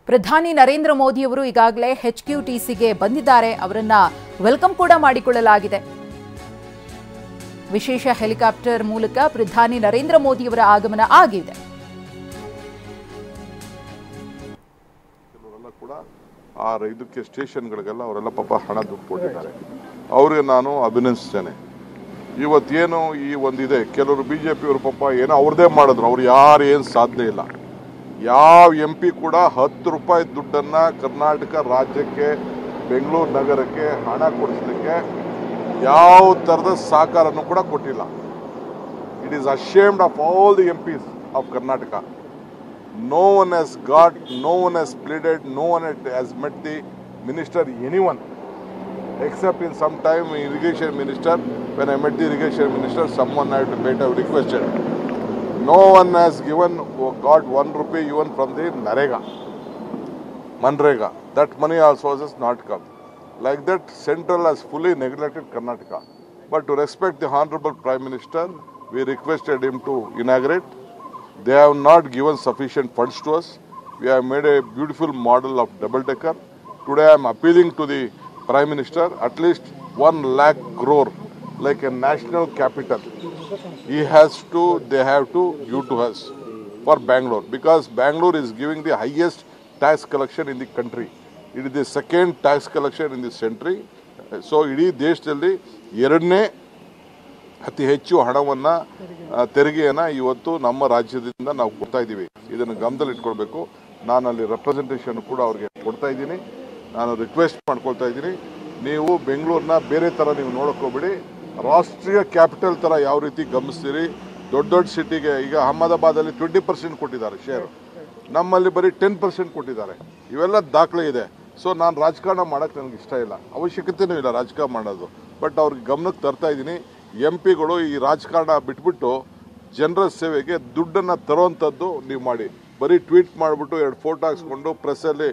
ಪ್ರಧಾನಿ ನರೇಂದ್ರ ಮೋದಿ ಅವರು ಈಗಾಗಲೇ HQTCಗೆ ಬಂದಿದ್ದಾರೆ. ಅವರನ್ನ ವೆಲ್ಕಮ್ ಕೂಡ ಮಾಡಿಕೊಳ್ಳಲಾಗಿದೆ. ವಿಶೇಷ ಹೆಲಿಕಾಪ್ಟರ್ ಮೂಲಕ ಪ್ರಧಾನಿ ನರೇಂದ್ರ ಮೋದಿ ಅವರ ಆಗಮನ ಆಗಿದೆ. ಇದಕ್ಕೆ ಸ್ಟೇಷನ್ಗಳಿಗೆಲ್ಲ ಅವರೆಲ್ಲ ಪಾಪ ಹಣ ದುಡ್ಡು ಕೊಟ್ಟಿದ್ದಾರೆ. ಅವ್ರಿಗೆ ನಾನು ಅಭಿನಂದಿಸ್ತೇನೆ. ಇವತ್ತೇನು ಈ ಒಂದಿದೆ, ಕೆಲವರು ಬಿಜೆಪಿಯವರು ಪಾಪ ಏನೋ ಅವ್ರದೇ ಮಾಡಿದ್ರು, ಅವ್ರು ಯಾರು ಏನು ಸಾಧನೆ ಇಲ್ಲ. ಯಾವ MP ಕೂಡ 10 ರೂಪಾಯಿ ದುಡ್ಡನ್ನ ಕರ್ನಾಟಕ ರಾಜ್ಯಕ್ಕೆ ಬೆಂಗಳೂರು ನಗರಕ್ಕೆ ಹಣ ಕೊಡಿಸಲಿಕ್ಕೆ ಯಾವ ಥರದ ಸಹಕಾರನೂ ಕೂಡ ಕೊಟ್ಟಿಲ್ಲ. It is ashamed of all the MPs of Karnataka. No one has got, no one has pleaded, no one has met the minister, anyone, except in some time irrigation minister. When I met the irrigation minister, someone had requested. No one has got 1 rupee even from the Manrega. That money also has not come. Like that, Central has fully neglected Karnataka. But to respect the Honorable Prime Minister, we requested him to inaugurate. They have not given sufficient funds to us. We have made a beautiful model of double-decker. Today I am appealing to the Prime Minister, at least 1 lakh crore, like a national capital. They have to give to us for Bangalore, because Bangalore is giving the highest tax collection in the country. It is the second tax collection in this century. So, ಇಡೀ ದೇಶದಲ್ಲಿ ಎರಡನೇ ಅತಿ ಹೆಚ್ಚು ಹಣವನ್ನು ತೆರಿಗೆಯನ್ನು ಇವತ್ತು ನಮ್ಮ ರಾಜ್ಯದಿಂದ ನಾವು ಕೊಡ್ತಾ ಇದ್ದೀವಿ. ಇದನ್ನು ಗಮನದಲ್ಲಿ ಇಟ್ಕೊಳ್ಬೇಕು. ನಾನು ಅಲ್ಲಿ ರೆಪ್ರೆಸೆಂಟೇಷನ್ ಕೂಡ ಅವ್ರಿಗೆ ಕೊಡ್ತಾ ಇದ್ದೀನಿ. ನಾನು ರಿಕ್ವೆಸ್ಟ್ ಮಾಡ್ಕೊಳ್ತಾ ಇದ್ದೀನಿ, ನೀವು ಬೆಂಗಳೂರನ್ನ ಬೇರೆ ಥರ ನೀವು ನೋಡೋಕ್ಕೋಗ್ಬೇಡಿ. ರಾಷ್ಟ್ರೀಯ ಕ್ಯಾಪಿಟಲ್ ಥರ ಯಾವ ರೀತಿ ಗಮನಿಸ್ತೀರಿ. ದೊಡ್ಡ ದೊಡ್ಡ ಸಿಟಿಗೆ ಈಗ ಅಹಮದಾಬಾದಲ್ಲಿ 20% ಕೊಟ್ಟಿದ್ದಾರೆ ಶೇರು, ನಮ್ಮಲ್ಲಿ ಬರೀ 10% ಕೊಟ್ಟಿದ್ದಾರೆ. ಇವೆಲ್ಲ ದಾಖಲೆ ಇದೆ. ಸೊ ನಾನು ರಾಜಕಾರಣ ಮಾಡೋಕ್ಕೆ ನನಗೆ ಇಷ್ಟ ಇಲ್ಲ, ಅವಶ್ಯಕತೆಯೂ ಇಲ್ಲ ರಾಜಕಾರಣ ಮಾಡೋದು. ಬಟ್ ಅವ್ರಿಗೆ ಗಮನಕ್ಕೆ ತರ್ತಾ ಇದ್ದೀನಿ, MPಗಳು ಈ ರಾಜಕಾರಣ ಬಿಟ್ಬಿಟ್ಟು ಜನರ ಸೇವೆಗೆ ದುಡ್ಡನ್ನು ತರೋವಂಥದ್ದು ನೀವು ಮಾಡಿ. ಬರೀ ಟ್ವೀಟ್ ಮಾಡಿಬಿಟ್ಟು 2 ಫೋಟೋ ಹಾಕ್ಸ್ಕೊಂಡು ಪ್ರೆಸ್ಸಲ್ಲಿ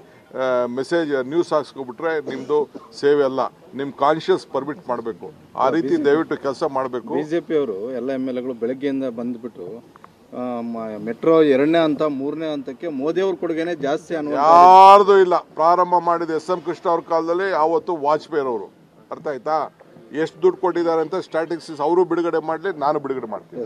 ಮೆಸೇಜ್ ನ್ಯೂಸ್ ಹಾಕ್ಸ್ಕೊಬಿಟ್ರೆ ನಿಮ್ಮದು ಸೇವೆ ಅಲ್ಲ. ನಿಮ್ಮ ಕಾನ್ಷಿಯಸ್ ಪರ್ಮಿಟ್ ಮಾಡಬೇಕು. ಆ ರೀತಿ ದಯವಿಟ್ಟು ಕೆಲಸ ಮಾಡಬೇಕು. BJP ಅವರು ಎಲ್ಲ MLAಗಳು ಬೆಳಗ್ಗೆಯಿಂದ ಬಂದ್ಬಿಟ್ಟು ಮೆಟ್ರೋ 2ನೇ ಹಂತ 3ನೇ ಹಂತಕ್ಕೆ ಮೋದಿ ಅವ್ರ ಕೊಡುಗೆನೆ ಜಾಸ್ತಿ ಯಾರ್ದು ಇಲ್ಲ. ಪ್ರಾರಂಭ ಮಾಡಿದ SM ಕೃಷ್ಣ ಅವ್ರ ಕಾಲದಲ್ಲಿ ಆವತ್ತು ವಾಜಪೇಯಿ ಅವರು, ಅರ್ಥ ಆಯ್ತಾ, ಎಷ್ಟು ದುಡ್ಡು ಕೊಟ್ಟಿದ್ದಾರೆ ಅಂತ ಸ್ಟ್ಯಾಟಿಸ್ಟಿಕ್ಸ್ ಅವರು ಬಿಡುಗಡೆ ಮಾಡಲಿ, ನಾನು ಬಿಡುಗಡೆ ಮಾಡ್ತೀನಿ.